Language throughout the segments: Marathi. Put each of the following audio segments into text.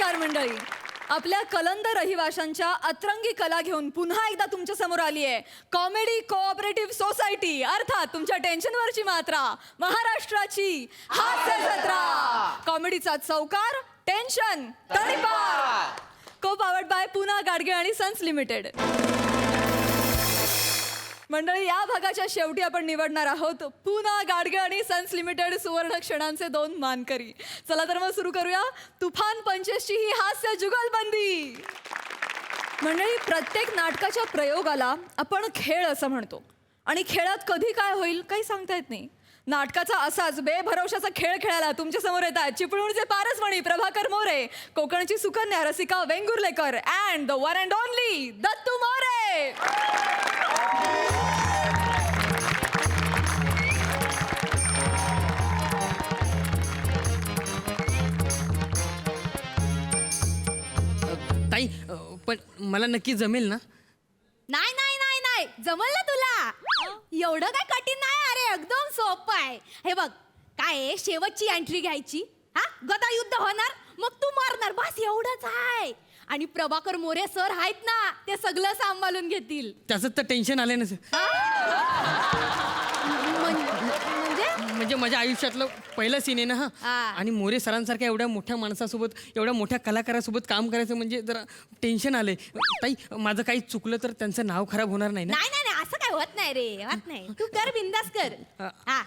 नमस्कार मंडळी. आपल्या कलंद रहिवाशांच्या अतरंगी कला घेऊन पुन्हा एकदा तुमच्या समोर आली आहे कॉमेडी कोऑपरेटिव्ह सोसायटी, अर्थात तुमच्या टेन्शनवरची मात्रा, महाराष्ट्राची हास्य जत्रा. कॉमेडीचा चौकार, टेन्शन तडीपार. को पावर्ड बाय पुना गाडगे आणि सन्स लिमिटेड. मंडळी, या भागाच्या शेवटी आपण निवडणार आहोत पुना गाडगे आणि सन्स लिमिटेड सुवर्ण क्षणांचे 2 मानकरी. चला तर मग सुरू करूया तुफान पंचेसची ही हास्य जुगलबंदी. मंडळी, प्रत्येक नाटकाच्या प्रयोगाला आपण खेळ असं म्हणतो आणि खेळात कधी काय होईल काही सांगता येत नाही. नाटकाचा असाच बेभरवशाचा खेळ खेळायला तुमच्या समोर येत आहेत चिपळूणचे पारसमणी प्रभाकर मोरे, कोकणची Sukanya Rasika Vengurlekar and the one and only Dattu More. ताई, पण मला नक्की जमेल ना? नाही नाही नाही नाही, जमल ना तुला. एवढं काय कठीण नाही. अरे एकदम सोपं आहे. हे बघ, काय आहे, शेवटची एंट्री घ्यायची, हा गदा युद्ध होणार, मग तू मारणार, बस एवढंच आहे. आणि प्रभाकर मोरे सर आहेत ना, ते सगळं सांभाळून घेतील. त्याचं तर टेन्शन आलं ना सर. म्हणजे माझ्या आयुष्यातलं पहिलं सीन आहे ना हा. आणि मोरे सरांसारख्या एवढ्या मोठ्या माणसासोबत, एवढ्या मोठ्या कलाकारासोबत काम करायचं म्हणजे जरा टेन्शन आलंय. ताई, माझं काही चुकलं तर त्यांचं नाव खराब होणार नाही ना? नाही नाही नाही, असं काय होत नाही रे, होत नाही. तू कर, बिंदास कर.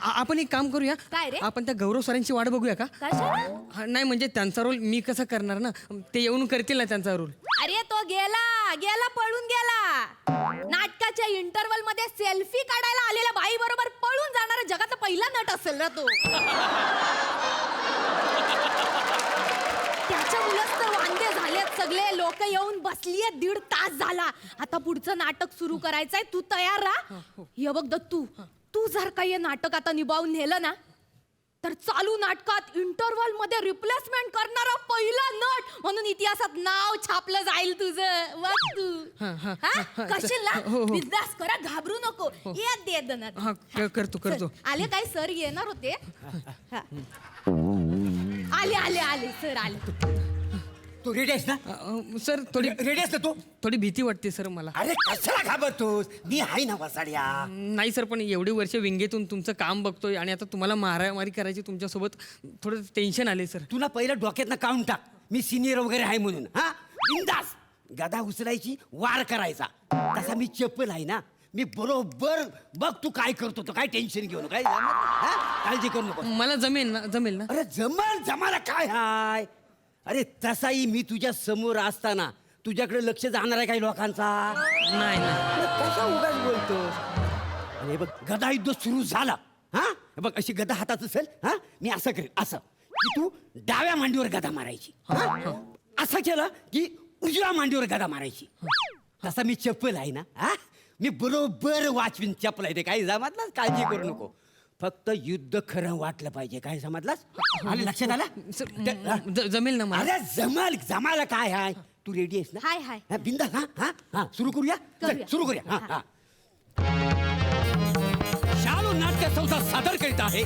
आपण एक काम करूया. काय रे? आपण त्या गौरव सरांची वाट बघूया का? नाही म्हणजे त्यांचा रोल मी कसं करणार ना, ते येऊन करतील ना त्यांचा रोल. अरे तो गेला गेला, पळून गेला. नाटकाच्या इंटरवल मध्ये सेल्फी काढायला आलेल्या बाई बरोबर पळून जाणारा जगातला पहिला नट असेल ना तो. त्याच्या मुलंच तर वांदे झालेत सगळे. लोक येऊन बसलीये, 1.5 तास झाला. आता पुढचं नाटक सुरू करायचंय, तू तयार राहा. हे बघ दत्तू, तू जर काही नाटक आता निभावून नेलं ना, तर चालू नाटकात इंटरवल मध्ये रिप्लेसमेंट करणारा पहिला नट म्हणून इतिहासात नाव छापलं जाईल तुझं. बघ तू कशील ना, बिंदास करा, घाबरू नको. येत दे दनात. करतो. आले काय सर येणार होते. आले आले आले सर आले. तू रेडी आहेस ना? सर थोडी रेडी आहेस ना तू? थोडी भीती वाटते सर मला. अरे कशाला घाबरतोस, मी आहे ना वसाड्या. नाही सर, पण एवढी वर्ष विंगेतून तुमचं काम बघतोय आणि आता तुम्हाला मारामारी करायची तुमच्यासोबत, थोडं टेन्शन आले सर. तुला पहिलं डोक्यातनं काढून टाक, मी सिनियर वगैरे आहे म्हणून. हा, बिंदास गदा उचलायची, वार करायचा. तसा मी चप्पल आहे ना, मी बरोबर बघ तू काय करतो तो. काय टेन्शन घेऊ नको, काळजी करू नको. मला जमेल ना? अरे जमाला काय हाय. अरे तसाही मी तुझ्या समोर असताना तुझ्याकडे लक्ष जाणार आहे काही लोकांचा? नाही. कसा उगाच बोलतोस? अरे बघ, गदा युद्ध सुरू झाला. हा बघ, अशी गदा हातात असेल, हा मी असं करेन, असं की तू डाव्या मांडीवर गदा मारायची. असं केलं की उजव्या मांडीवर गदा मारायची. तसा मी चप्पल आहे ना, हा मी बरोबर वाचवीन. चप्पल आहे ते, काही जमातलाच, काळजी करू नको. फक्त युद्ध खरं वाटलं पाहिजे. काय समजलास? आलं लक्षात आलं? जमेल ना मला? अरे जमाला काय आहे. तू रेडी आहेस ना? हाय हाय. बिंदा. हा सुरू करूया. सुरू करूया. हा. शालू नाट्य संस्था सादर करीत आहे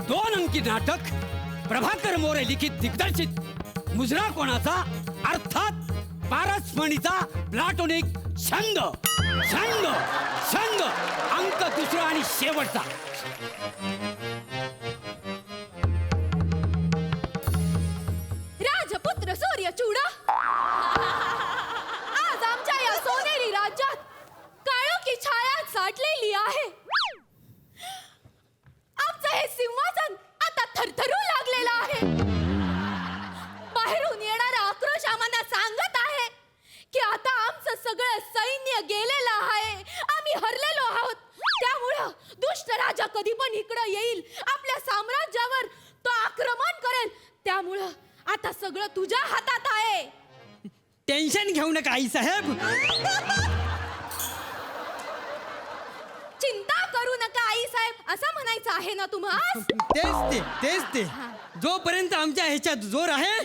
2 अंकी नाटक, प्रभाकर मोरे लिखित दिग्दर्शित मुजरा कोणाचा, अर्थात पारसमणीचा प्लाटोनिक छंद. अंक दुसरा आणि शेवटचा. राजपुत्र सूर्य चूडा, आज आमच्या या सोनेरी राज्यात काळोखी छाया साठलेली आहे. आमचं हे सिंहासन आता थरथरू लागलेलं आहे. बाहेरून येणारा आक्रोश आम्हाला सांगत आहे की आता आमचं सगळं सैन्य गेलेलं आहे, आम्ही हरलेलो आहोत. त्यामुळं दुष्ट राजा कधी पण इकडं येईल, आपल्या साम्राज्यावर तो आक्रमण करेल. त्यामुळं आता सगळं तुझ्या हातात आहे. टेन्शन घेऊ नका आई साहेब. चिंता करू नका आई साहेब, असं म्हणायचं आहे ना तुम्हाला? तेच ते. जोपर्यंत आमच्या ह्याच्यात जोर आहे,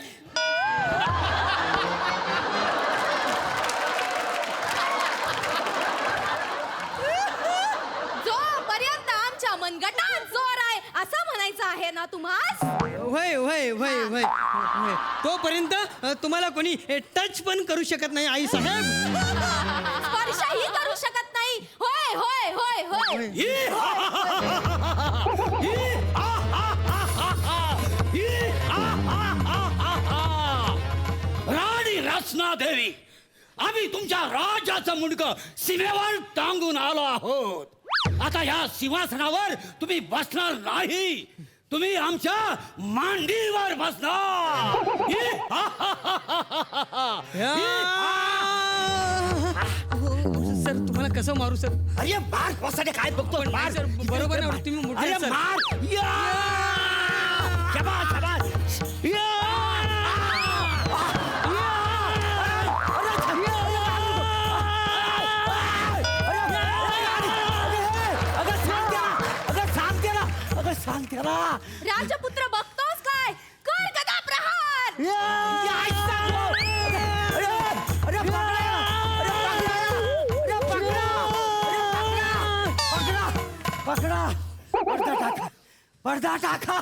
जोपर्यंत आमच्या मनगटात जोर आहे, असं म्हणायचं आहे ना तुम्हाला? वय वय वय वय वय. तोपर्यंत तुम्हाला कोणी टच पण करू शकत नाही आई साहेब. स्पर्शही करू शकत नाही. होय होय होय होय. राणी रत्नादेवी, आम्ही तुमच्या राजाचं मुंडकं सीमेवर टांगून आलो आहोत. आता या सिंहासनावर तुम्ही बसणार नाही, तुम्ही आमच्या मांडीवर बसणार. सर तुम्हाला कसं मारू सर. अरे मार कोसाडे काय बघतो मार. सर, बरोबर आहे, तुम्ही मोठे अरे सर. मार. या! शाबास, शाबास. या! सांग त्याला. राजपुत्र बघतोस काय? कर गदा प्रहार. पकडा पडदा टाका, पडदा टाका.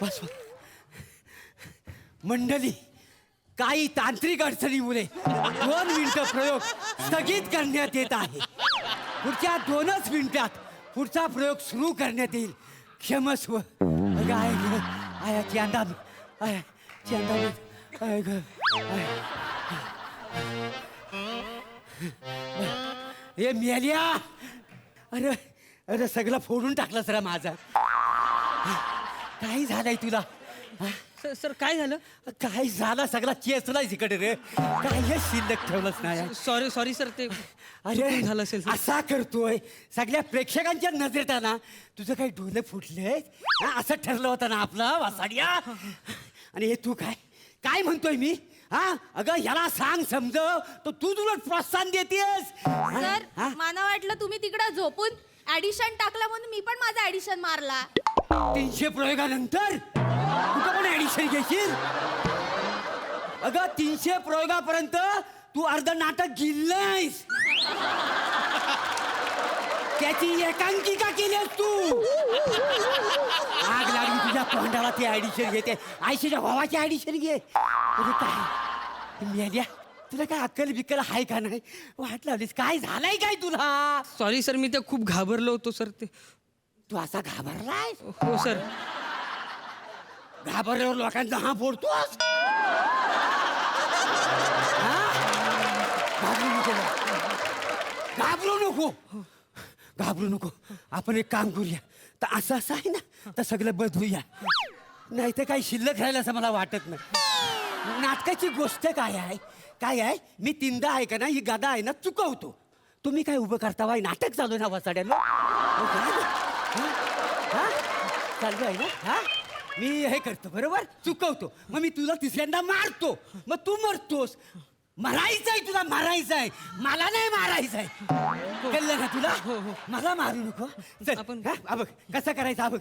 बस मंडळी, काही तांत्रिक अडचणीमुळे 2 मिनिटं प्रयोग स्थगित करण्यात येत आहे. पुढच्या 2च मिनिटात पुढचा प्रयोग सुरू करण्यात येईल. क्षमस्व. आया चंदा, आया चंदा, आय ग. हे मेल्या. अरे अरे सगळं फोडून टाकलं सर माझा. काय झालंय तुला? सर काय झालं? काय झाला? सगळा चेचलाय इकडे रे. काय शिल्लक ठेवलंच नाही. सॉरी सॉरी सर, ते अरे चुकून झालं असेल सर. असा करतोय सगळ्या प्रेक्षकांच्या नजरेत ना तुझं काही डोलं फुटलंय. असं ठरलं होतं ना आपलं वासाडिया. आणि हे तू काय काय म्हणतोय मी? हा अगं ह्याला सांग समजव, तो तू तुला प्रोत्साहन देतेस. सर मला वाटलं तुम्ही तिकडे झोपून ऍडिशन टाकलं म्हणून मी पण माझा ऍडिशन मारला. 300 प्रयोगानंतर कुठं पण ऍडिशन घेशील? अगं 300 प्रयोगापर्यंत तू अर्ध नाटक गिल्लंयस. त्याची एकांकिका केलीस तू. आग लागली तुझ्या तोंडाला. ते ऍडिशन घेते. आयशीच्या भावाची ऍडिशन घे. अरे काय मेल्या, तुला काय अक्कल बिक्कल आहे का नाही? वाट लावलीस. काय झालंय काय तुला? सॉरी सर, मी ते खूप घाबरलो होतो सर. ते तू असा घाबरलाय? हो सर. घाबरल्यावर लोकांचा हा फोडतोस. घाबरू नको, घाबरू नको, घाबरू नको. आपण एक काम करूया. तर असं असं आहे ना, तर सगळं बदलूया. नाही तर काही शिल्लक राहिलं असं मला वाटत नाही. नाटकाची गोष्ट काय आहे? काय आहे, मी 3दा आहे का ना ही गदा आहे ना चुकवतो. तुम्ही काय उभं करता बाई? नाटक चालू आहे ना वसाड्याला. चालू आहे ना. हा मी हे करतो बरोबर, चुकवतो. मग मी तुला 3ऱ्यांदा मारतो, मग तू मरतोस. मारायचंय तुला, मारायचंय. मला नाही मारायचंय. कळलं ना तुला? मला मारू नको. चल आपण बघ कसं करायचं. बघ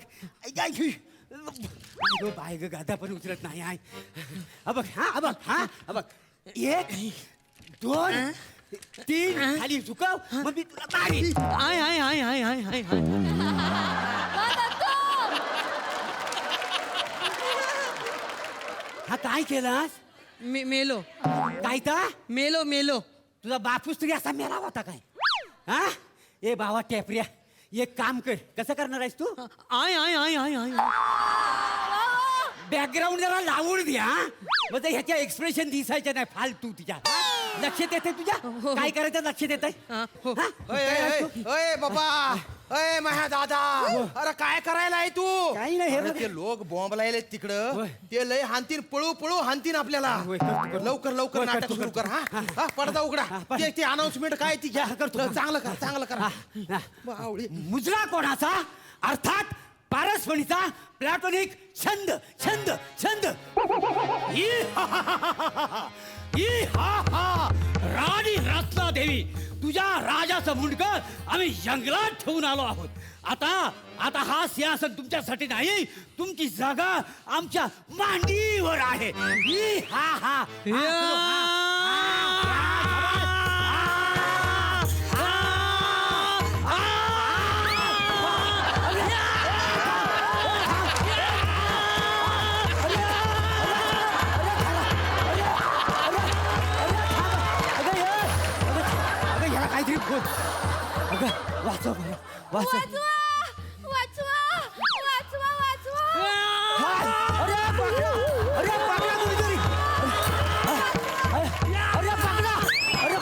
बाय ग, गादा पण उचलत नाही आहे. बघ हा बघ, हा बघ. 1 2 3 खाली झुकाव, मग मी तुला मारीन. आय आय आय आय आय आय हा काय केलास? मेलो. काय तर मेलो मेलो. तुझा बापूस तरी असा मेला होता काय? हा ए बाबा टेपऱ्या, एक काम कर. कसं करणार आहेस तू? आय आय आय आय आय. बॅकग्राऊंड जरा लावून द्या. म्हणजे ह्याच्या एक्सप्रेशन दिसायचे नाही फालतू. तुझ्या लक्षात येते? तुझ्या काय करायचं लक्षात येत आहे? अय बाबा, अय माझ्या दादा, अरे काय करायला आहे तू? काही नाही, हे अरे बघ. ते लोक बॉम्ब लायले तिकडं. होय. ते लय हानतीन, पळू पळू हानतीन आपल्याला. होय, करतो. लवकर लवकर होय, नाटक करतो, सुरू कर. करतो. हा पडदा उघडा. ते अनाउन्समेंट काय ती घ्या. करतो. चांगलं कर, चांगलं कर. हा. बावळी. मुजरा कोणाचा? अर्थात पारसपणीचा प्लॅटोनिक छंद. छंद छंद. ई हा हा हा हा हा. ई हा हा. राणी रत्नादेवी, तुझ्या राजाचं मुंडकं आम्ही जंगलात ठेवून आलो आहोत. आता हा सिंहासन तुमच्यासाठी नाही, तुमची जागा आमच्या मांडीवर आहे. ई हा हा. बोल. अगं वाचव मला, वाचव. वाचवा वाचवा वाचवा वाचवा हाय! अरे पकडा! अरे पकडा कोणीतरी! अरे पकडा! अरे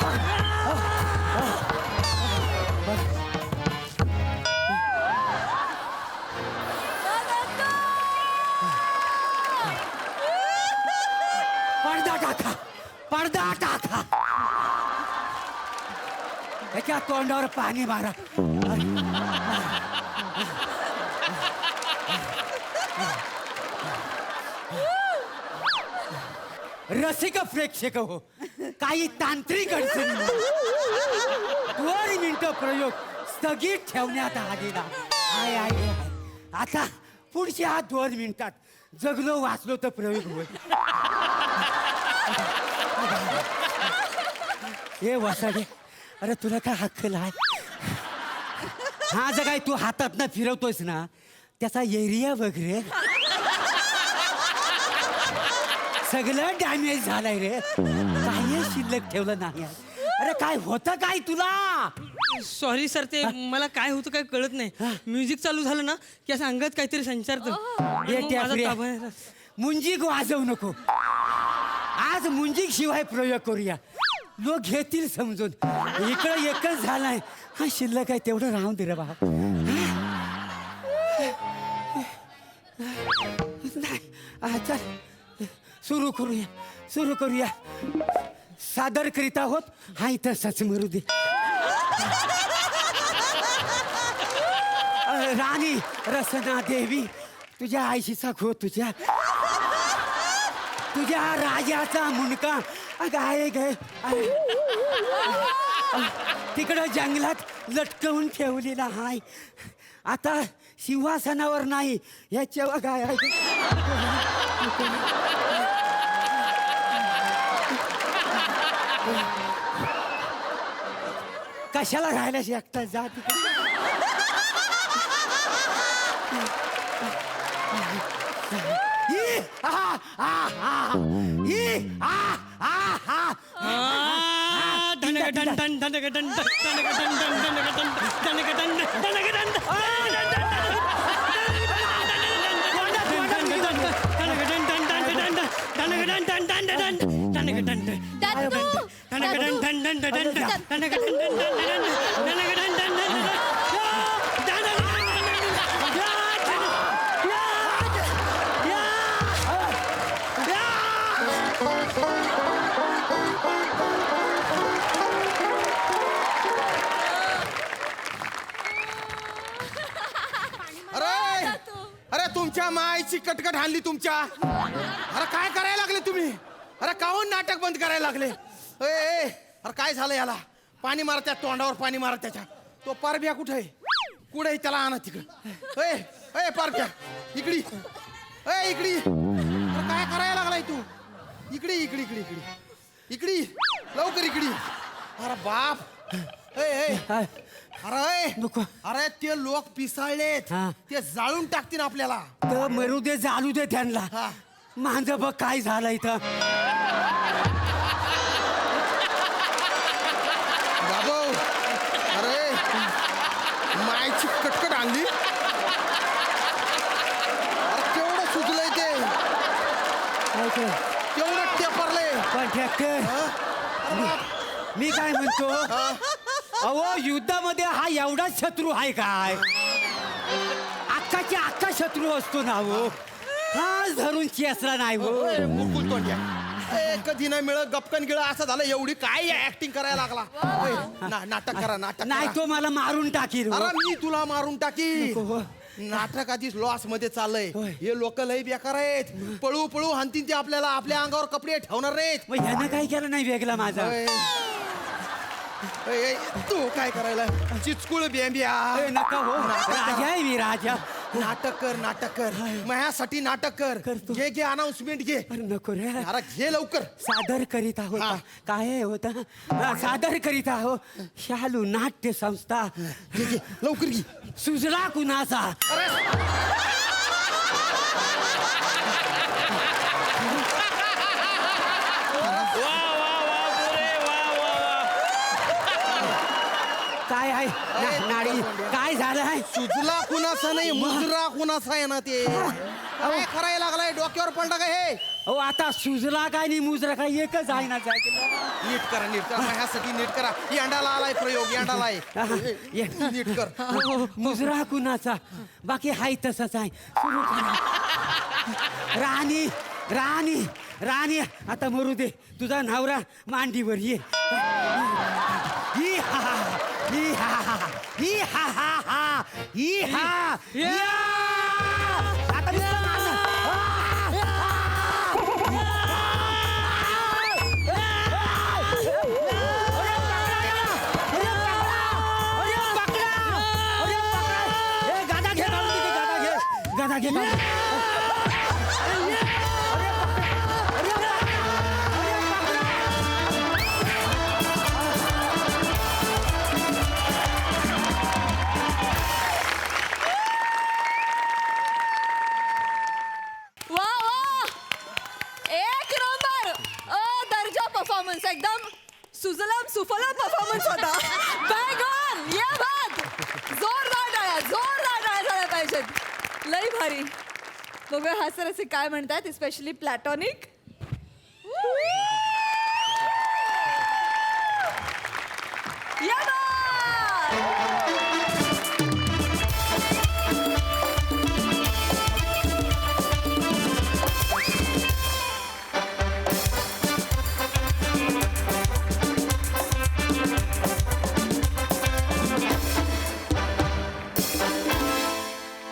पडदा टाका, पडदा टाका. त्याच्या तोंडावर पाणी मारा. रसिक प्रेक्षक हो, काही तांत्रिक अडचणी 2 मिनिटं प्रयोग स्थगित ठेवण्यात आलेला आहे. आता पुढच्या 2 मिनिटात जगलो वाचलो तर प्रयोग होईल. हे वसाडे, अरे तुला काय हक्कल आहे? हा जर काय तू हातातनं फिरवतोयस ना, त्याचा एरिया वगैरे सगळं डॅमेज झालंय रे. काही शिल्लक ठेवलं नाही. अरे काय होतं काय तुला? सॉरी सर, ते मला काय होतं काय कळत नाही. म्युझिक चालू झालं ना की असं अंगात काहीतरी संचारतं. हे मग माझा टॅपऱ्या, ताबा आहे. मुंजीक वाजवू नको. आज मुंजीक शिवाय प्रयोग करूया, लोक घेतील समजून. इकडं एकच झालाय, हा शिल्लक आहे तेवढं राहून दे रे बा. नाही चल सुरू करूया, सुरू करूया. सादर करीत आहोत हा इथं सच मरू दे. राणी रसना देवी, तुझ्या आईशीचा खो, तुझ्या राजाचा मुंडका गाय गे तिकडं जंगलात लटकवून ठेवलेला हाय. आता सिंहासनावर नाही, याच्या गाय कशाला राहिल्यास एकटा जा तिकडे. अरे तुमच्या मायची कटकट हाणली तुमच्या. अरे काय करायला लागले तुम्ही? अरे काहून नाटक बंद करायला लागले? अरे काय झालं याला? पाणी मारा त्या तोंडावर, पाणी मारा त्याच्या. तो पारब्या कुठे आहे? कुठे त्याला आणा तिकडं. पारब्या इकडी, इकडी. अरे काय करायला लागलाय तू? इकडी इकडी इकडी इकडी इकडी लवकर इकडी. अरे बाप. अरे नको. अरे ते लोक पिसाळलेत, हा. ते जाळून टाकतील आपल्याला. तर मरू दे, जालू दे त्यांना. हा. माझं बघ काय झालं इथं. बाबू, अरे मायची कटकट आणली. अरे केवढं सुजलंय ते, केवढं टेपरलंय. कॉन्ट्रॅक्टर, मी काय म्हणतो, अहो युद्धामध्ये हा एवढाच शत्रू आहे काय? अख्खाच्या अख्खा शत्रू असतो ना हो. हा धरून चेसला नाही हो. मुरकुल तोंड्या. कधी नाही मिळत गपकन गिळ असं झालं. एवढी काय ऍक्टिंग करायला लागला? नाटक करा, नाटक नाही करा. तो मला मारून टाकील. अरे मी तुला मारून टाकी. नको हो. नाटक आधीच लॉस मध्ये चाललंय. होय. हे लोक लय बेकार आहेत. पळू पळू हाणतील ते आपल्याला. आपल्या अंगावर कपडे ठेवणार नाहीत. मग ह्यानं काय केलं नाही वेगळा माझा? ओय. ओय, तू काय करायला? चिचकुळ बेंबिया. नका हो, राजा आहे मी, राजा. नाटक कर, नाटक कर. माझ्यासाठी नाटक कर. करतो. घे अनाउन्समेंट घे. अरे नको रे. अरे घे लवकर. सादर करीत आहोत. हा. काय होत? सादर करीत आहोत शालू नाट्य संस्था. घे लवकर घे. सुजला कुणाचा? अरे सुजला कुणाचा नाही मुजरा कुणाचा आहे ना ते काय करायला लागलाय डोक्यावर पडला का हे अहो आता सुजला काय नाही मुजरा काय एकच आहे ना जागेला. नीट करा ह्यासाठी नीट करा यांडाला आलाय प्रयोग यांडाला आहे नीट कर मुजरा कुणाचा बाकी हाय तसाच आहे सुरू करा. राणी राणी राणी आता मरू दे तुझा नवरा मांडीवर ये ही हा ही हा ही हा हा हा ही हा या! आता नुसतं मारणं. गादा घे गादा घे वा वा एक नंबर दर्जा परफॉर्मन्स एकदम सुजलाम सुफलाम परफॉर्मन्स होता बॅग ऑन ये बात जोरदार टाळ्या झाल्या पाहिजेत लई भारी बघूया हा सर असे काय म्हणतात स्पेशली प्लॅटॉनिक ये बात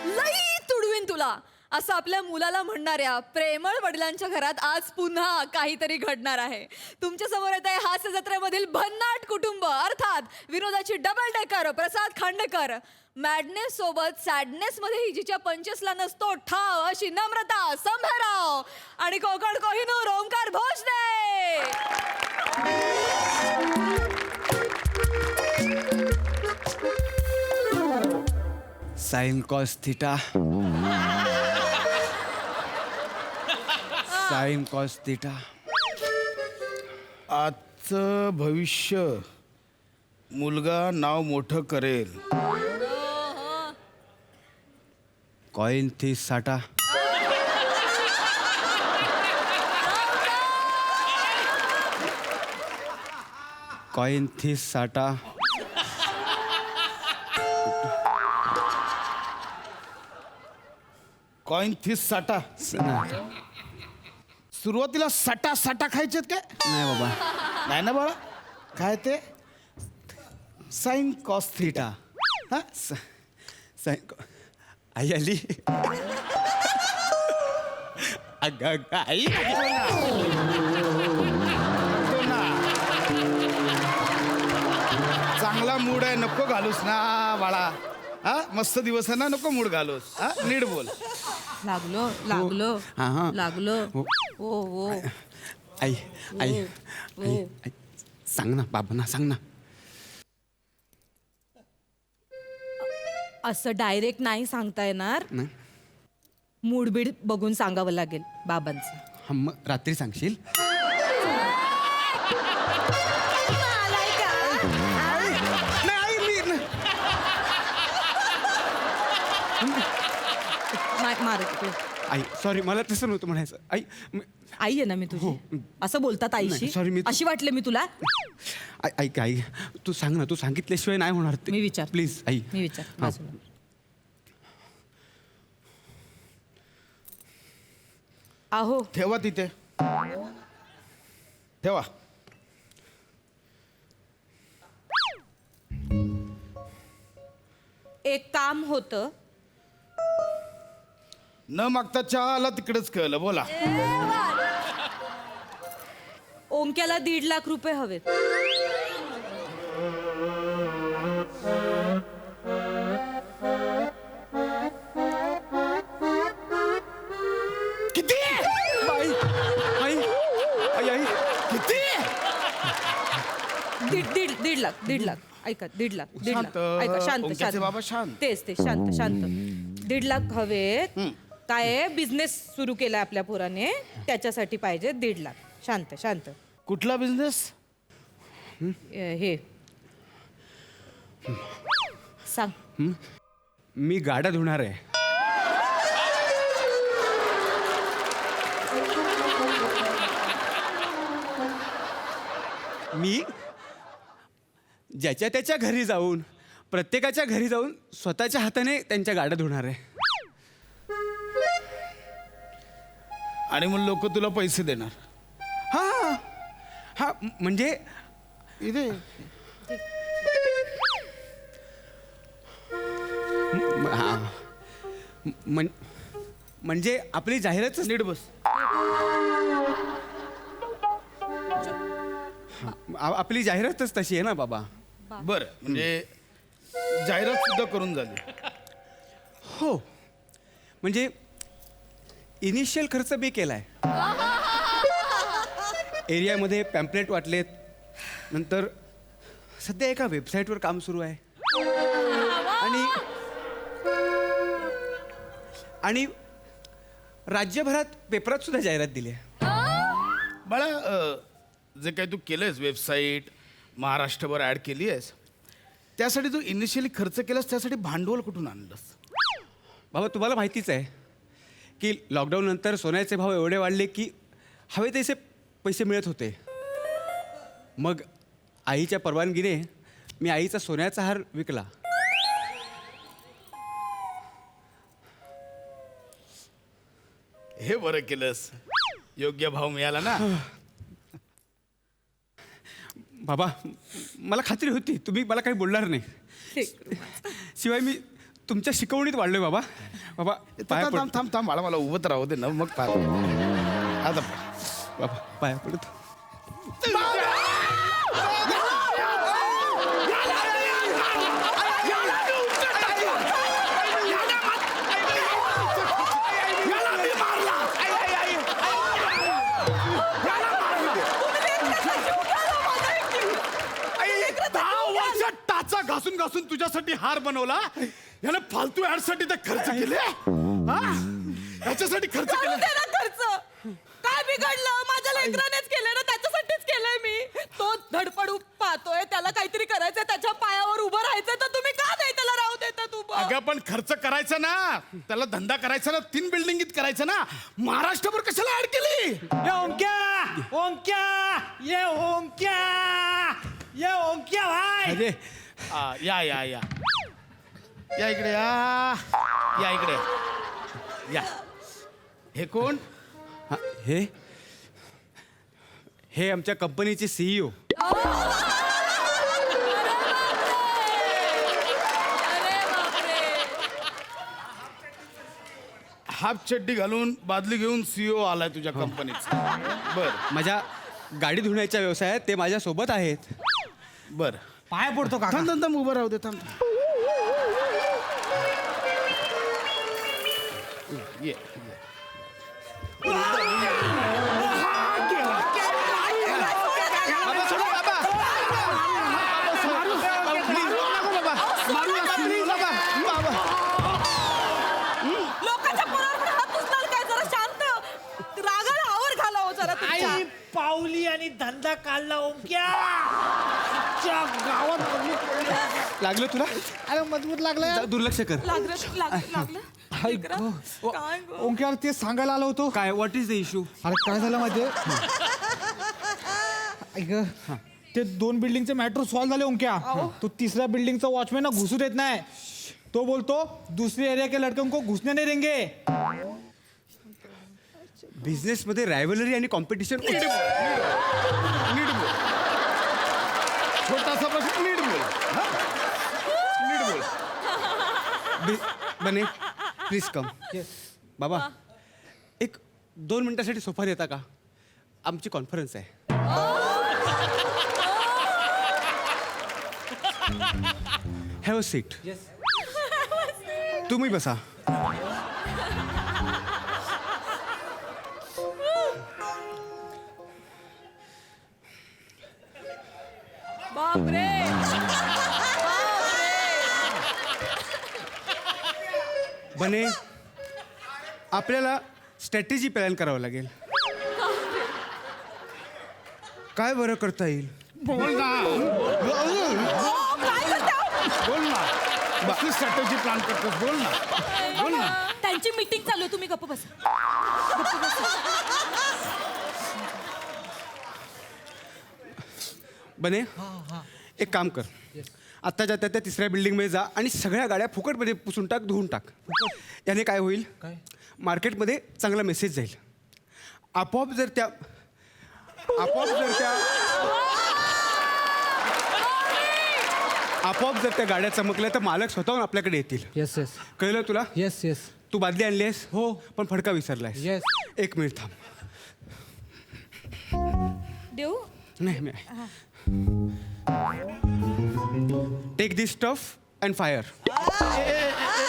लई तुडवीन तुला असं आपल्या मुलाला म्हणणाऱ्या प्रेमळ वडिलांच्या घरात आज पुन्हा काहीतरी घडणार आहे तुमच्या समोर येत आहे हास्य जत्रेमधील भन्नाट कुटुंब अर्थात विनोदाची double decker Prasad Khandekar madness सोबत सॅडनेस मध्ये हिजीच्या पंचेसला नसतो ठाव अशी नम्रता संभेराव आणि Konkan Kohinoor Omkar Bhosale sine cos theta sine cos theta आजचं भविष्य मुलगा नाव मोठं करेल कॉइन थीस साटा कॉइन थीस साटा कॉइन थिस साटा सुरुवातीला साटा साटा खायचेत काय नाही बाबा नाही ना बाळा काय ते साइन कॉस थीटा हा साइन आई आली अगं आई चांगला मूड आहे नको घालूस ना बाळा हा मस्त दिवस आहे ना नको मूड घालूस हा नीट बोल लागलो हा, हा. लागलो हो. ओ ओ आई आई आई आई सांग ना बाबांना सांग ना असं डायरेक्ट नाही सांगता येणार नाही मूडबीड बघून सांगावं लागेल बाबांचं हा मग रात्री सांगशील मारत आई सॉरी मला तसं नव्हतं म्हणायचं आई आई आहे ना मी तुझी असं बोलतात आईशी नाही, sorry, मी- अशी वाटले मी तुला ऐक आई तू सांग ना तू सांगितल्याशिवाय नाही होणार ते मी विचार प्लीज आई मी विचार हा. बाजूला. आहो ठेवा तिथे ठेवा एक काम होतं न मागता चहा आला तिकडेच कळलं बोला ओमक्याला 1.5 लाख रुपये हवेत किती आई आई आई आई किती दीड लाख 1.5 लाख ऐका 1.5 लाख 1.5 लाख शांत. ऐका शांत ओमक्याचे शांत बाबा शांत. तेच शांत शांत 1.5 लाख हवेत काय बिझनेस सुरू केलाय आपल्या पोराने त्याच्यासाठी पाहिजे 1.5 लाख शांत शांत कुठला बिझनेस हे सांग मी गाड्या धुणार आहे. मी ज्याच्या त्याच्या घरी जाऊन प्रत्येकाच्या घरी जाऊन स्वतःच्या हाताने त्यांच्या गाड्या धुणार आहे. आणि मग लोक तुला पैसे देणार. हा हा म्हणजे इथे हा म्हणजे आपली जाहिरातच नीट बस. आपली जाहिरातच तशी आहे ना बाबा. बर म्हणजे जाहिरात सुद्धा करून झाली. हो म्हणजे इनिशियल खर्च मी केलाय. एरियामध्ये पॅम्पलेट वाटलेत. नंतर सध्या एका वेबसाईटवर काम सुरू आहे. आणि राज्यभरात पेपरात सुद्धा जाहिरात दिली आहे. बाळा जे काही तू केलंयस वेबसाईट महाराष्ट्रभर ॲड केली आहेस त्यासाठी तू इनिशियली खर्च केलास त्यासाठी भांडवल कुठून आणलंस? बाबा तुम्हाला माहितीच आहे की लॉकडाऊन नंतर सोन्याचे भाव एवढे वाढले की हवे तसे पैसे मिळत होते. मग आईच्या परवानगीने मी आईचा सोन्याचा हार विकला. हे बरं केलंस. योग्य भाव मिळाला ना. बाबा मला खात्री होती तुम्ही मला काही बोलणार नाही. शिवाय मी तुमच्या शिकवणीत वाढलोय बाबा. बाबा पाया थांब थांब थांब थांब मला उभं राहू दे ना मग पाय आता बाबा पाया पडतो. टाचा घासून घासून तुझ्यासाठी हार बनवला. याला फालतू ऍड साठी ते खर्च केले. याच्यासाठी खर्च केले. खर्च काय बिघडलं? माझ्या लेकरानेच केलं ना, त्याच्यासाठीच केलंय मी. तो धडपडू पाहतोय, त्याला काहीतरी करायचंय, त्याच्या पायावर उभं राहायचंय, तर तुम्ही का नाही त्याला राहू देता? तू अगं पण खर्च करायचा ना, त्याला धंदा करायचा ना, 3 बिल्डिंगीत करायचं ना. महाराष्ट्रभर कशाला ऍड केली? अरे या या या या इकडे या या इकडे या. हे कोण? हा, हे आमच्या कंपनीचे CEO. हाफ चड्डी घालून बादली घेऊन CEO आलाय तुझ्या कंपनीचा. बर माझ्या गाडी धुण्याच्या व्यवसायात ते माझ्या सोबत आहेत. बर पाय पडतो का? थांब थांब थांब उभं राहू दे. थांब ये लोकांच्या पोरावर हात उचलाल काय? जरा शांत रागाला आवर घाला हो जरा तुमच्या. आई पावली आणि धंदा काढला ओंक्या. गावात लागलं तुला? अरे मजबूत लागलाय. जा, दुर्लक्ष कर. लागलं काय गं? ओंक्याला ते सांगायला आलो होतो. काय व्हॉट इज द इश्यू? अरे काय झालं माहितीये? ऐक ते 2 बिल्डिंगचे मॅटर सॉल्व्ह झाले ओंक्या. तो 3ऱ्या बिल्डिंगचा वॉचमॅन ना घुसू देत नाही. तो बोलतो दूसरे एरिया के लड़कों को घुसने नहीं देंगे. बिझनेस मध्ये रायव्हलरी आणि कॉम्पिटिशन. नीट बोल. छोटासा प्रश्न नीट बोल. हा? नीट बोल. बने प्लीज कम. बाबा 1-2 मिनिटासाठी सोफा देता का? आमची कॉन्फरन्स आहे. Have a seat. तुम्ही बसा. बापरे. बने आपल्याला स्ट्रॅटेजी प्लॅन करावं लागेल. काय बरं करता येईल? बोल ना. बोल ना. कसली स्ट्रॅटेजी प्लॅन करतोस बोल ना बोल ना. त्यांची मीटिंग चालू आहे, तुम्ही गप्प बसा. बने एक काम कर आत्ताच्या त्या तिसऱ्या बिल्डिंगमध्ये जा आणि सगळ्या गाड्या फुकटमध्ये पुसून टाक, धुवून टाक. याने काय होईल, मार्केटमध्ये चांगला मेसेज जाईल. आपोआप जर त्या गाड्या चमकल्या तर मालक स्वतःहून आपल्याकडे येतील. येस येस कळलं तुला? Yes yes. तू बादली आणली आहेस हो. पण फडका विसरलायस. Yes. एक मिनिट थांब. देऊ नाही मी take this stuff and fire.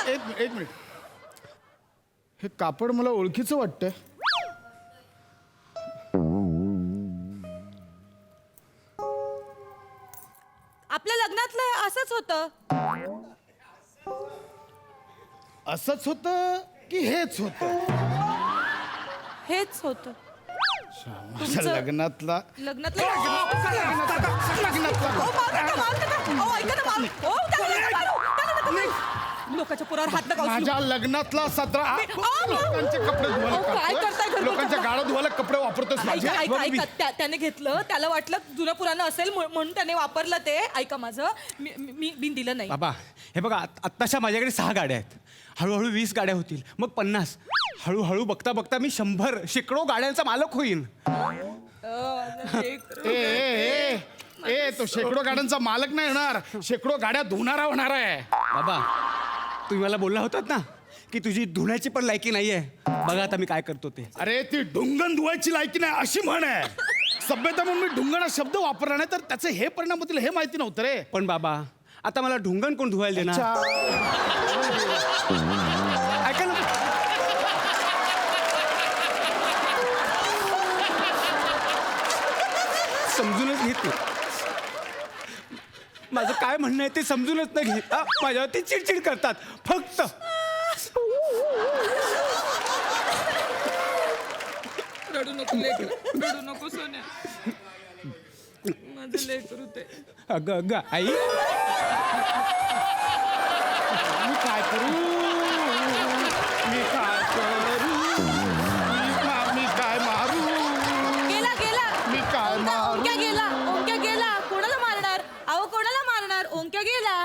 एक मिनिट. हे कापड मला ओळखीचं वाटतंय. आपल्या लग्नातलं असंच होतं. असंच होतं की हेच होतं. हेच होतं माझ्या लग्नातला लग्नातलं. लोकांच्या पोरावर हात नका उचलू. माझ्या लग्नातला 17 लोकांचे कपडे धुवायला काय करताय काढतोय. घरगुती? लोकांच्या गाड्या धुवायला कपडे वापरतोस माझे. त्याने घेतलं, त्याला वाटलं जुनं पुराणं असेल म्हणून त्याने वापरलं ते. ऐका माझं, मी बिन दिलं नाही. बाबा हे बघा आत्ताशा माझ्याकडे 6 गाड्या आहेत. हळूहळू 20 गाड्या होतील, मग 50. हळूहळू बघता बघता मी 100 शेकडो गाड्यांचा मालक होईन. ए तो शेकडो गाड्यांचा मालक नाही होणार, शेकडो गाड्या धुणारा होणार आहे. बाबा तुम्ही मला बोलला होतात ना की तुझी धुण्याची पण लायकी नाहीये. बघा आता मी काय करतो ते. अरे ती ढुंगण धुवायची लायकी नाही अशी म्हण आहे. सभ्यता म्हणून मी ढुंगण हा शब्द वापरला नाही तर त्याचे हे परिणाम होतील हे माहिती नव्हतं रे. पण बाबा आता मला ढुंगण कोण धुवायला देणार? ऐका ना. समजूनच घेत नाही. माझं काय म्हणणं आहे ते समजूनच नाही घेत. माझ्यावरती चिडचिड करतात फक्त. रडू नको लेकरू, रडू नको सोन्या. माझं लेकरू ते. अगं अगं आई मी काय करू मी काय मारू गेला मी काय मारू. ओंक्या गेला. कोणाला मारणार? अहो कोणाला मारणार? ओंक्या गेला.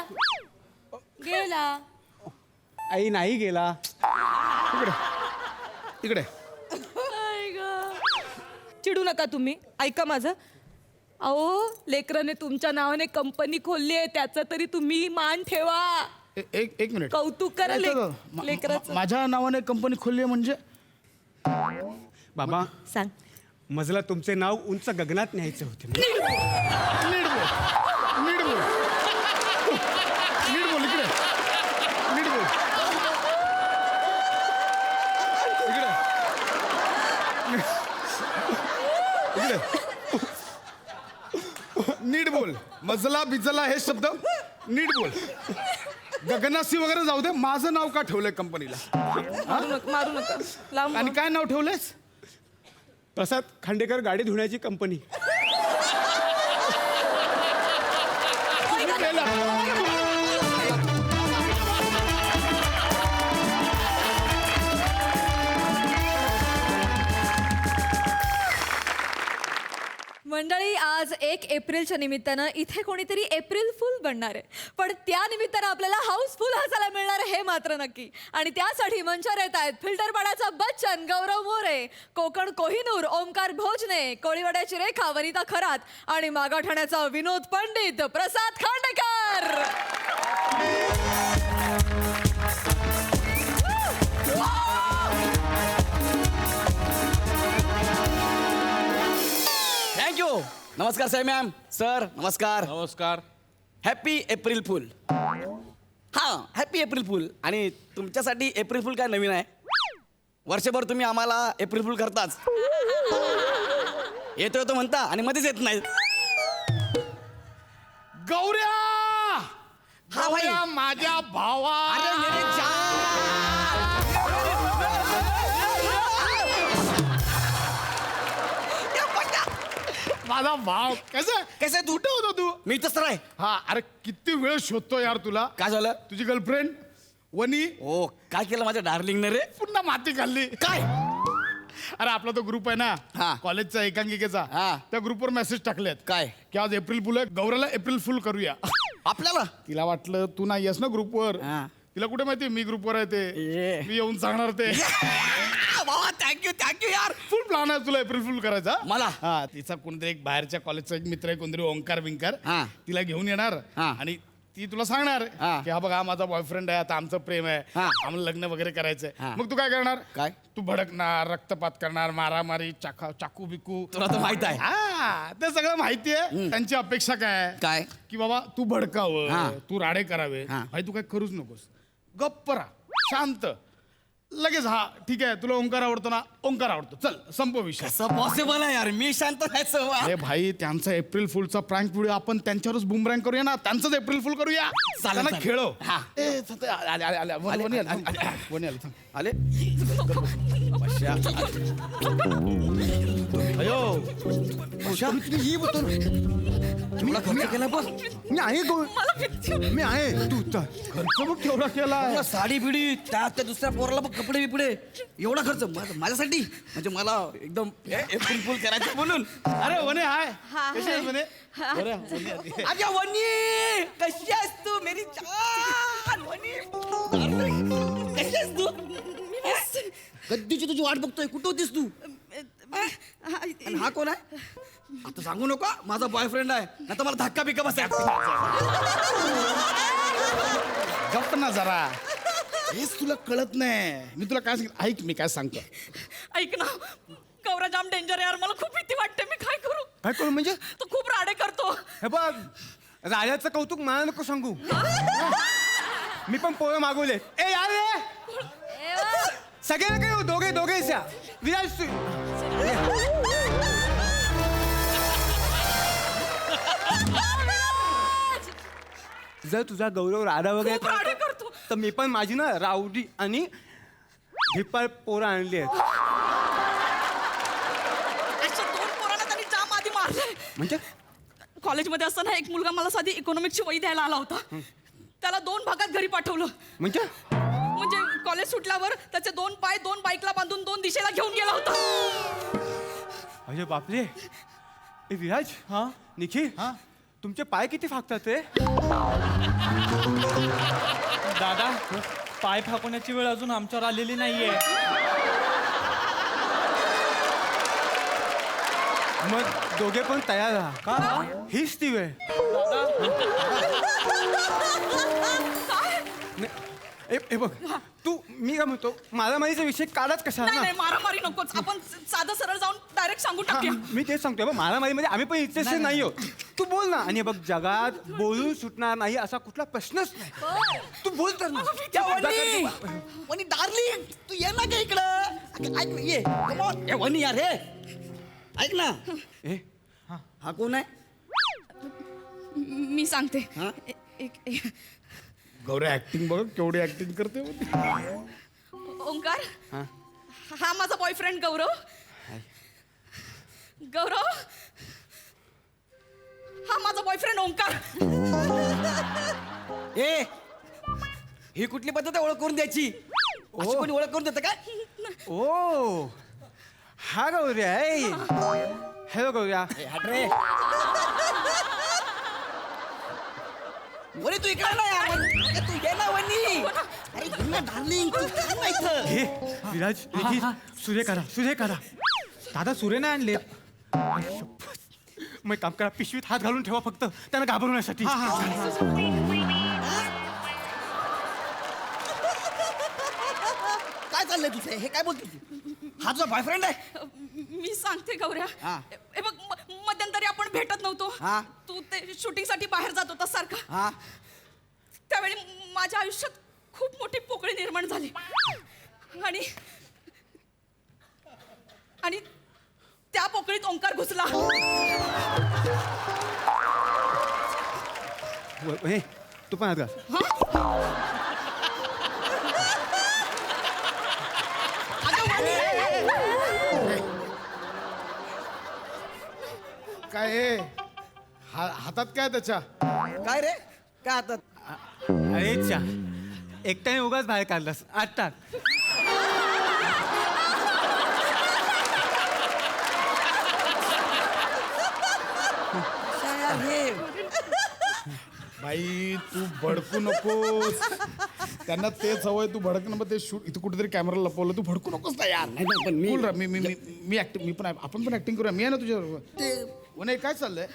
आई नाही गेला. इकडे चिडू नका तुम्ही. ऐका माझं. अहो लेकराने तुमच्या नावाने कंपनी खोलली आहे, त्याचा तरी तुम्ही मान ठेवा. एक मिनिट. कौतुक करा लेकराचं. माझ्या नावाने कंपनी खोलली आहे म्हणजे बाबा सांग. मजला तुमचे नाव उंच गगनात न्यायचे होते. नीट बोल नीट बोल नीट बोल इकडे नीट बोल इकडे नीट बोल. मजला बिजला हे शब्द नीट बोल. गगनासी वगैरे जाऊ दे. माझं नाव का ठेवलंय कंपनीला? मारू नका. लांब आणि काय नाव ठेवलंयस? प्रसाद खांडेकर गाडी धुण्याची कंपनी. मंडळी आज 1 एप्रिलच्या निमित्तानं इथे कोणीतरी एप्रिल फुल बनणार आहे. पण त्या निमित्तानं आपल्याला हाऊसफुल हसायला मिळणार हे मात्र नक्की. आणि त्यासाठी मंचावर येत आहेत फिल्टरपाड्याचा बच्चन गौरव मोरे, कोकण कोहिनूर ओमकार भोजने, कोळीवाड्याची रेखा वनिता खरात आणि मागाठाण्याचा विनोद पंडित प्रसाद खांडेकर. थँक्यू. नमस्कार साई मॅम. सर नमस्कार. नमस्कार. Happy April fool. हां हॅपी एप्रिल फुल. आणि तुमच्यासाठी एप्रिल फुल काय नवीन आहे? वर्षभर तुम्ही आम्हाला एप्रिल फुल करताच. येतो येतो म्हणता आणि मध्येच येत नाही. गौऱ्या हा भाई. गौऱ्या, माझ्या भावा. अरे मेरे माझा भाव कसं कसं आहे तू? कुठे होता तू मी तसं आहे. हा अरे किती वेळ शोधतो यार तुला काय झालं? तुझी गर्लफ्रेंड वनी ओ काय केलं माझ्या डार्लिंगने रे? पुन्हा माती खाल्ली काय? अरे आपला तो ग्रुप आहे हा. ना कॉलेजचा एकांकिकेचा हा. त्या ग्रुपवर मेसेज टाकलेत काय? की आज एप्रिल फुल आहे गौऱ्याला एप्रिल फुल करूया आपल्याला तिला वाटलं तू नाही येस ना ग्रुपवर हा. तिला कुठे माहिती मी ग्रुपवर आहे ते ये. मी येऊन सांगणार ते थँक्यू यार. फुल प्लॅन आहे तुला एप्रिल फुल करायचा मला? हा तिचा कोणतरी एक बाहेरच्या कॉलेजचा एक मित्र आहे कोणतरी ओंकार विंकार हा. तिला घेऊन येणार हा. आणि ती तुला सांगणार हा. की हा बघा हा माझा बॉयफ्रेंड आहे आता आमचं प्रेम आहे हा. आम्हाला लग्न वगैरे करायचंय हा. मग तू काय करणार काय? तू भडकणार रक्तपात करणार मारामारी चाकू बिकू तुला तर माहित आहे. हा ते सगळं माहिती आहे त्यांची अपेक्षा काय आहे? काय? की बाबा तू हा. भडकावं तू राडे करावे हा. भाई तू काय करूच नकोस गप्प राहा शांत लगेच हा ठीक आहे तुला ओंकार आवडतो ना ओंकार आवडतो चल संप विषय कसं पॉसिबल आहे यार? मी शांत राहायचं वा. अरे भाई त्यांचा एप्रिल फुलचा प्रँक व्हिडिओ आपण त्यांच्यावरच बुमरँग करूया ना त्यांचंच एप्रिल फुल करूया चालेल, त्यांना चालेल. खेळव हा. ए, सत्य, आले, आले, आले. वनी आलं, वनी आलं, थांब. आले अयो तुला खर्च केला बघ. मी आहे मी आहे तू खर्च बघ केवढा केला तुला साडी बिडी त्या दुसऱ्या पोराला बघ कपडे बिपडे एवढा खर्च माझ्यासाठी म्हणजे मला एकदम एप्रिल फुल करायचं म्हणून. अरे वने हाय हा, कशी आहेस हाय. वने बरं, वने आली. अगं वनी कशी आहेस तू मेरी जान वनी कशी आहेस तू? कधीची तुझी वाट बघतोय कुठं होतीस तू? आणि हा कोण आहे? आता सांगू नका माझा बॉयफ्रेंड आहे नाही तर मला धक्का बिक्का बसाय. गप्प ना जरा हेच तुला कळत नाही मी तुला काय सांग ऐक मी काय सांगतो ऐक ना गौरा जाम डेंजर यार मला खूप भीती वाटते मी काय करू काय करू म्हणजे तो खूप राडे करतो हे बघ राजाचं कौतुक मला नको सांगू मी पण पोहे मागवले ए यार रे सगळ्यांना काय हो, दोघे दोघेच या विराज जर तुझा गौरव राडा वगैरे खूप राडे करतो. तर मी पण माझी ना रावडी आणि भिप्पाळ पोरं आणली आहेत अशा दोन पोरांना त्यांनी जाम आधी मारलंय म्हणजे कॉलेजमध्ये असताना एक मुलगा मला साधी इकॉनॉमिक्सची वही द्यायला आला होता त्याला 2 भागात घरी पाठवलं म्हणजे म्हणजे कॉलेज सुटल्यावर त्याचे 2 पाय 2 बाईकला बांधून 2 दिशेला घेऊन गेला होता अरे बापरे ए विराज हा निखिल हा तुमचे पाय किती फाकतात रे दादा पाय फाकवण्याची वेळ अजून आमच्यावर आलेली नाहीये मग दोघे पण तयार राहा का हीच ती वेळ ए बघ तू मी काय म्हणतो मारामारीचा विषय काढाच कशा नाही ना नाही मारामारी नकोच आपण साधं सरळ जाऊन डायरेक्ट सांगून टाकूया मी तेच सांगतोय बघ मारामारीमध्ये आम्ही पण इंटरेस्टेड नाही आहोत तू बोल ना आणि बघ जगात बोलून सुटणार नाही असा कुठला प्रश्नच नाही तू बोल तर ना. वनी डार्लिंग तू ये ना का इकडं ऐक ये Come on. ए वनी यार हे ऐक ना ए हा कोण आहे? मी सांगते हा? गौऱ्या ऍक्टिंग बघ केवढी ऍक्टिंग करते ओंकार हा माझा बॉयफ्रेंड गौरव गौरव हा माझा बॉयफ्रेंड ओंकार ए ही कुठली पद्धत आहे ओळख करून द्यायची अशी कोणी ओळख करून देतं काय? ओ हा गौऱ्या हॅलो गौऱ्या ए, हट रे वनी तू इकडे ना यार अरे, तू ये ना वनी अरे ये ना डार्लिंग तू काय माहित हे विराज निखिल सूर्य करा दादा सुरे नाही आणले मग काम करा पिशवीत हात घालून ठेवा फक्त त्यांना घाबरवण्यासाठी काय चाललंय तुझं हे काय बोलतो तू हा तुझा बॉयफ्रेंड आहे मी सांगते गौऱ्या हा. हे बघ मध्यंतरी आपण भेटत नव्हतो हा. तू ते शूटिंग साठी बाहेर जात होता सारखा हा त्यावेळी माझ्या आयुष्यात खूप मोठी पोकळी निर्माण झाली आणि आणि त्या पोकळीत ओंकार घुसला हे तू पण हात घाल काय काय ए हातात काय त्याच्या काय रे काय हातात अरे चा एकट्याने उगाच बाहेर काढलास आता यार हे बाई तू भडकू नकोस त्यांना तेच हवंय तू भडक ना मग ते शूट इथे कुठेतरी कॅमेरा लपवलं तू भडकू नकोस ना यार नाही, पण मी- Cool राहा. मी ऍक्टिंग मी पण आपण पण ऍक्टिंग करूया मी आहे ना तुझ्याबरोबर नाही काय चाललंय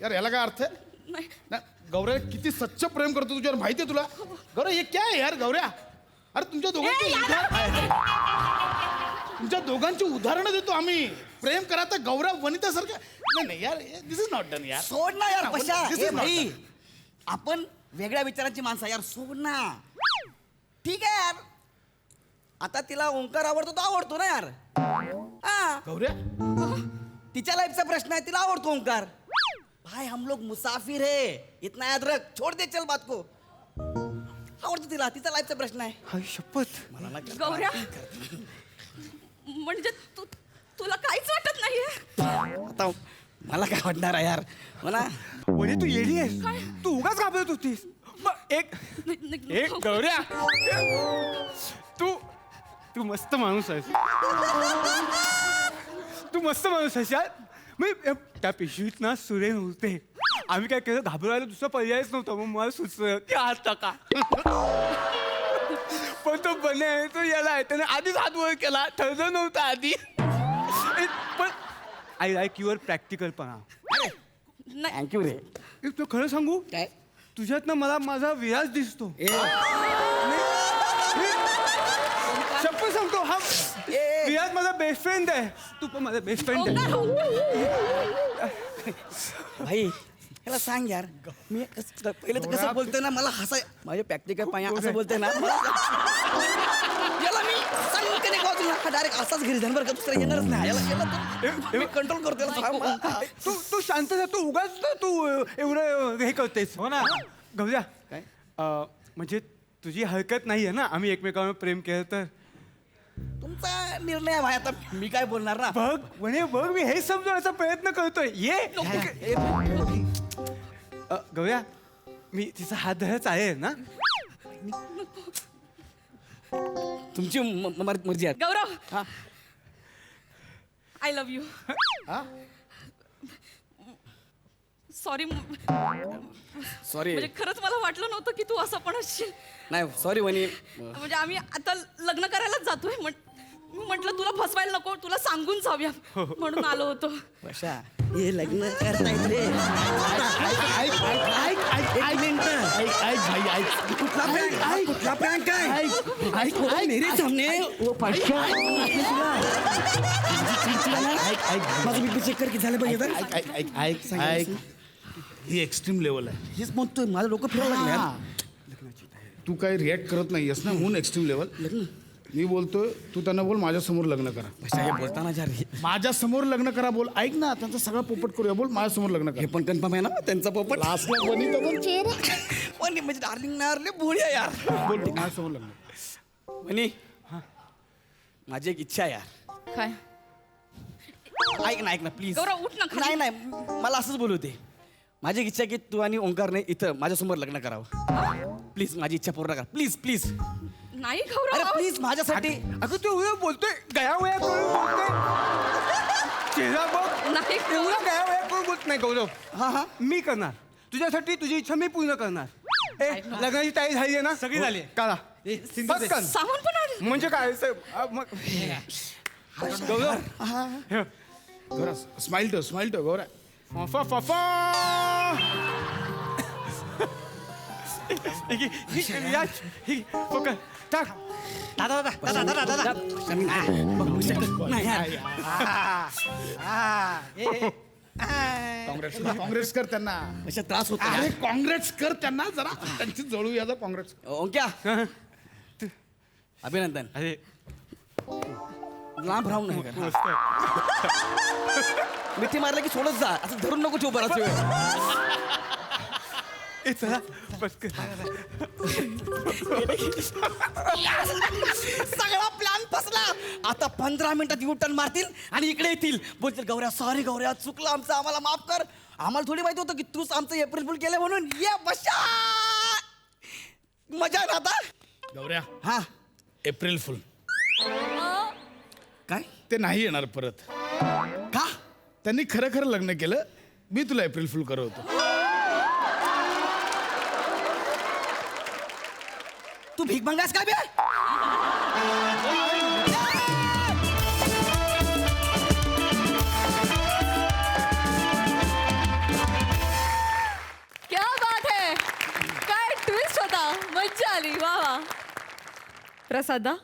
यार याला काय अर्थ आहे ना गौऱ्या किती सच्च प्रेम करतो तुझ्यावर माहिती आहे तुला गौऱ्या हे काय आहे यार गौऱ्या अरे तुमच्या दोघांची उदाहरणं देतो आम्ही प्रेम करा तर गौऱ्या वनितासारखं नाही नाही यार दिस इज नॉट डन यार सोड ना यार पशा This is ए not भाई done. आपण वेगळ्या विचारांची माणसं यार सोड ना ठीक आहे यार आता तिला ओंकार आवडतो तो आवडतो ना यार हा गौऱ्या तिच्या लाईफचा प्रश्न आहे तिला आवडतो ओंकार भाई हम लोग मुसाफिर है इतना याद रख छोड़ दे चल बात को आवडतो तिला तिचा लाईफचा प्रश्न आहे हाय शपथ गौऱ्या म्हणजे तुला काहीच वाटत नाहीये आता मला काय वाटणार आहे यार मला वने तू येडी आहेस तू उगाच घाबरत होतीस मग एक गौऱ्या तू तू मस्त माणूस आहेस तू मस्त माणूस आहेस यार मी त्या पिशवीत ना सुरे नव्हते आम्ही काय केलं घाबरायला दुसरा पर्यायच नव्हता मग मला सुचलं की हात टाका पण तो बने तो याला आहे त्याने आधीच हात वर केला ठरलं नव्हतं आधी पण आय लाईक युअर प्रॅक्टिकलपणा थँक्यू रे तू खरं सांगू काय तुझ्यात ना मला माझा विराज दिसतो शपथ सांगतो हा विराज माझा बेस्ट फ्रेंड आहे तू पण माझा बेस्ट फ्रेंड आहे भाई याला सांग यार मी पहिले तर कसं बोलतोय ना मला हसाय माझे प्रॅक्टिकल पाया असं बोलतोय ना याला मी सांगते का डायरेक्ट असाच घरी जाणार का दुसरा येणारच नाही याला कंट्रोल करतो याला सांग. तू शांत जा तू उगाच तू एवढं हे करतेस हो ना गौऱ्या काय म्हणजे तुझी हरकत नाही आहे ना आम्ही एकमेकांवर प्रेम केलं तर तुमचा निर्णय आहे भाई आता मी काय बोलणार ना बघ म्हणे बघ मी हे समजवण्याचा प्रयत्न करतोय ये गौऱ्या मी तिचा हात धरच आहे ना तुमची मर्जी आहे गौरव हा I love you sorry sorry म्हणजे खरंच मला वाटलं नव्हतं की तू असं पण असशील नाही सॉरी वनी म्हणजे आम्ही आता लग्न करायलाच जातोय मी म्हटलं तुला फसवायला नको तुला सांगून जाऊया म्हणून आलो होतो कशा हे लग्न करतायत रे कुठला प्रँक काय मेरे सामने माझं बीपी चेक कर किती झालं पाहिजे ही एक्स्ट्रीम लेवल आहे हेच म्हणतोय माझं डोकं फिरायला लागलं यार. तू काही रिॲक्ट करत नाहीयेस ना म्हणून एक्स्ट्रीम लेवल मी बोलतोय तू त्यांना बोल माझ्यासमोर लग्न करा कशा हे बोलताना जा रे माझ्या समोर लग्न करा बोल ऐक ना त्यांचा सगळा पोपट करूया बोल माझ्यासमोर लग्न हे करा पण कन्फर्म आहे ना त्यांचा पोपट लास्टला वनिता बोल पण म्हणजे डार्लिंग नारले भोळ्या यार बोल माझ्यासमोर लग्न वनी माझी एक इच्छा आहे यार काय ऐक ना प्लीज गौरव, उठ ना खाली. नाही नाही मला असंच बोलू दे माझी एक इच्छा आहे की तू आणि ओंकारने इथं माझ्यासमोर लग्न करावं प्लीज माझी इच्छा पूर्ण करा प्लीज प्लीज नाही अरे गौरव प्लीज माझ्यासाठी अगं तू एवढं बोलतोय गया वया करून बोलतोय चेहरा बघ नाही एवढं गया वया करून बोलत नाही गौरव हा हा मी करणार तुझ्यासाठी तुझी इच्छा मी पूर्ण करणार लग्नाची तयारी झाली आहे ना सगळी झाली काढा पटकन. सामान पण आलं म्हणजे काय गौरव स्माइल ठेव गौऱ्या फफा फफा टाक दादा दादा दादा दादा काँग्रेस कर त्यांना अशा त्रास होतो अरे काँग्रेस कर त्यांना जरा त्यांची जळू या काँग्रेस ओंक्या अभिनंदन अरे लांब राहून नाही कर मिठी मारलं की सोडत जा असं धरून नको ठेवू बराच वेळ ए चला पटकन सगळा प्लॅन फसला. आता 15 मिनिटात युटर्न मारतील आणि इकडे येतील. बोलतील गौऱ्या सॉरी गौऱ्या चुकलं आमचं, आम्हाला माफ कर. आम्हाला थोडी माहिती होतं की तूच आमचं एप्रिल फुल केलं म्हणून. ये बशा मजा आहे ना आता. गौऱ्या हा एप्रिल फुल काय ते नाही येणार परत. का त्यांनी खरं खरं लग्न केलं, मी तुला एप्रिल फुल करवतो. तू भीक मागास काय बे? क्या बात है, काय ट्विस्ट होता, मज्जा आली. वा वा. प्रसादा,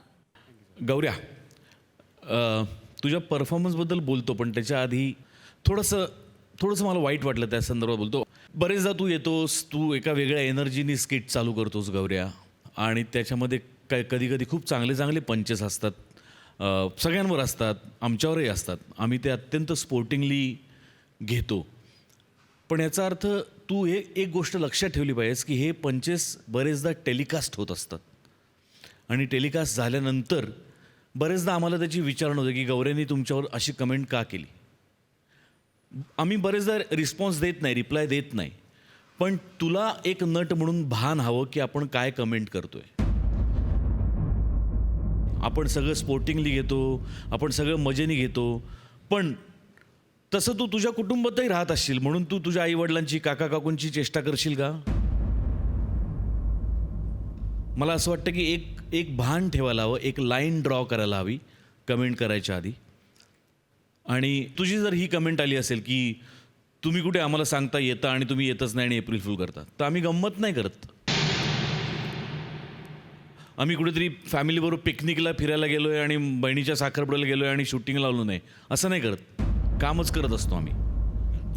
गौऱ्या तुझ्या परफॉर्मन्सबद्दल बोलतो, पण त्याच्या आधी थोडंसं मला वाईट वाटलं त्या संदर्भात बोलतो. बरेचदा तू येतोस, तू एका वेगळ्या एनर्जीनी स्किट चालू करतोस गौऱ्या, आणि त्याच्यामध्ये कधी कधी खूप चांगले चांगले पंचेस असतात, सगळ्यांवर असतात, आमच्यावरही असतात. आम्ही ते अत्यंत स्पोर्टिंगली घेतो. पण याचा अर्थ तू हे एक गोष्ट लक्षात ठेवली पाहिजेस की हे पंचेस बरेचदा टेलिकास्ट होत असतात, आणि टेलिकास्ट झाल्यानंतर बरेचदा आम्हाला त्याची विचारणा होते की गौऱ्यांनी तुमच्यावर अशी कमेंट का केली. आम्ही बरेचदा रिस्पॉन्स देत नाही, रिप्लाय देत नाही, पण तुला एक नट म्हणून भान हवं की आपण काय कमेंट करतोय. आपण सगळं स्पोर्टिंगली घेतो, आपण सगळं मजेने घेतो, पण तसं तू तुझ्या कुटुंबातही राहत असशील, म्हणून तू तुझ्या आईवडिलांची काका काकूंची चेष्टा करशील का. मला असं वाटतं की एक भान ठेवायला हवं, एक लाईन ड्रॉ करायला हवी कमेंट करायच्या आधी. आणि तुझी जर ही कमेंट आली असेल की तुम्ही कुठे आम्हाला सांगता येतं आणि तुम्ही येतच नाही आणि एप्रिल फुल करता, तर आम्ही गंमत नाही करत. आम्ही कुठेतरी फॅमिलीबरोबर पिकनिकला फिरायला गेलो आहे आणि बहिणीच्या साखरपुड्याला गेलो आहे आणि शूटिंग लावलो नाही, असं नाही करत. कामच करत असतो आम्ही.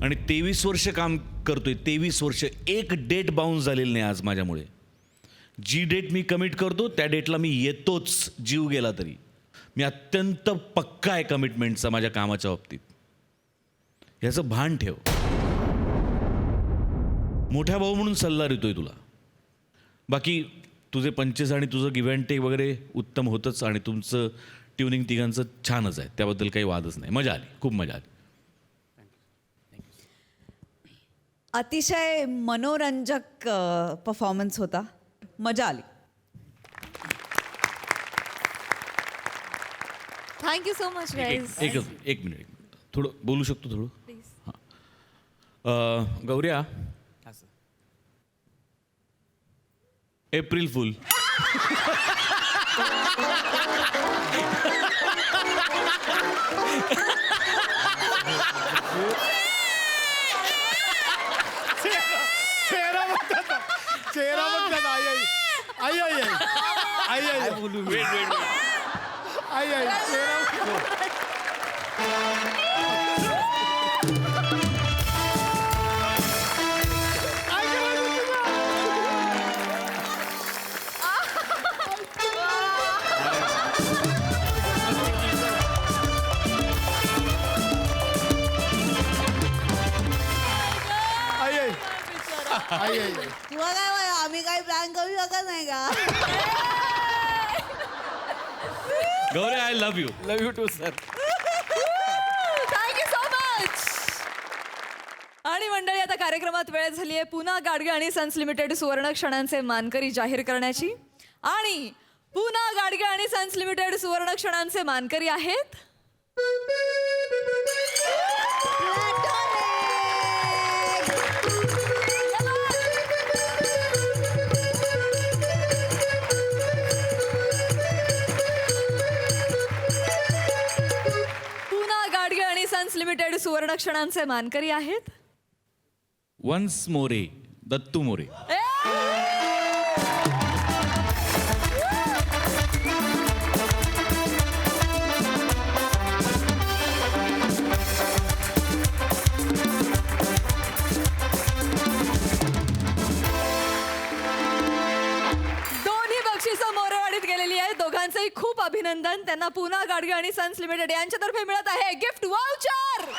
आणि 23 वर्ष काम करतोय, 23 वर्ष एक डेट बाउन्स झालेली नाही आज माझ्यामुळे. जी डेट मी कमिट करतो त्या डेटला मी येतोच, जीव गेला तरी. मी अत्यंत पक्का आहे कमिटमेंटचा माझ्या कामाच्या बाबतीत. ह्याचं भान ठेव. मोठ्या भाऊ म्हणून सल्ला देतोय तुला. बाकी तुझे पंचेस आणि तुझं गिव्ह अँड टेक वगैरे उत्तम होतंच, आणि तुमचं ट्युनिंग तिघांचं छानच आहे, त्याबद्दल काही वादच नाही. मजा आली, खूप मजा आली. अतिशय मनोरंजक परफॉर्मन्स होता, मजा आली. Thank you so much guys. एक मिनिट थोडं बोलू शकतो थोडं. हां गौऱ्या, एप्रिल फुल. चेहरा म्हणतात आई आई आई आई आई आई आई बोलू आई आई चेहरा. आई आई तुला काय वय, आम्ही काही प्लॅन करू शकत नाही का. गौऱ्या, I love you. Love you too sir. Thank you so much. आणि मंडळी, आता कार्यक्रमात वेळ झाली आहे पुन्हा गाडगे आणि सन्स लिमिटेड सुवर्ण क्षणांचे मानकरी जाहीर करण्याची. आणि पुन्हा गाडगे आणि सन्स लिमिटेड सुवर्ण क्षणांचे मानकरी आहेत लिमिटेड सुवर्ण क्षणांचे मानकरी आहेत वन्स मोरे, दत्तू मोरे. दोन्ही बक्षिसं मोरेवाडीत गेलेली आहेत. दोघांचंही खूप अभिनंदन. त्यांना पुन्हा गाडगे आणि सन्स लिमिटेड यांच्यातर्फे मिळत आहे गिफ्ट वाउचर.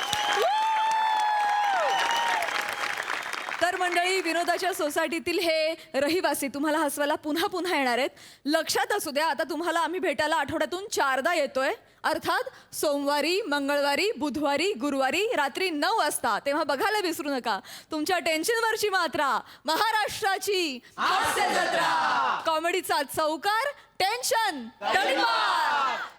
तर मंडळी, विनोदाच्या सोसायटीतील हे रहिवासी तुम्हाला हसवायला पुन्हा पुन्हा येणार आहेत. लक्षात असू द्या, आता तुम्हाला आम्ही भेटायला आठवड्यातून 4दा येतोय, अर्थात सोमवारी, मंगळवारी, बुधवारी, गुरुवारी रात्री 9 वाजता. तेव्हा बघायला विसरू नका तुमच्या टेन्शनवरची मात्रा, महाराष्ट्राची हास्य जत्रा. कॉमेडीचा चौकार, टेन्शन तडीपार.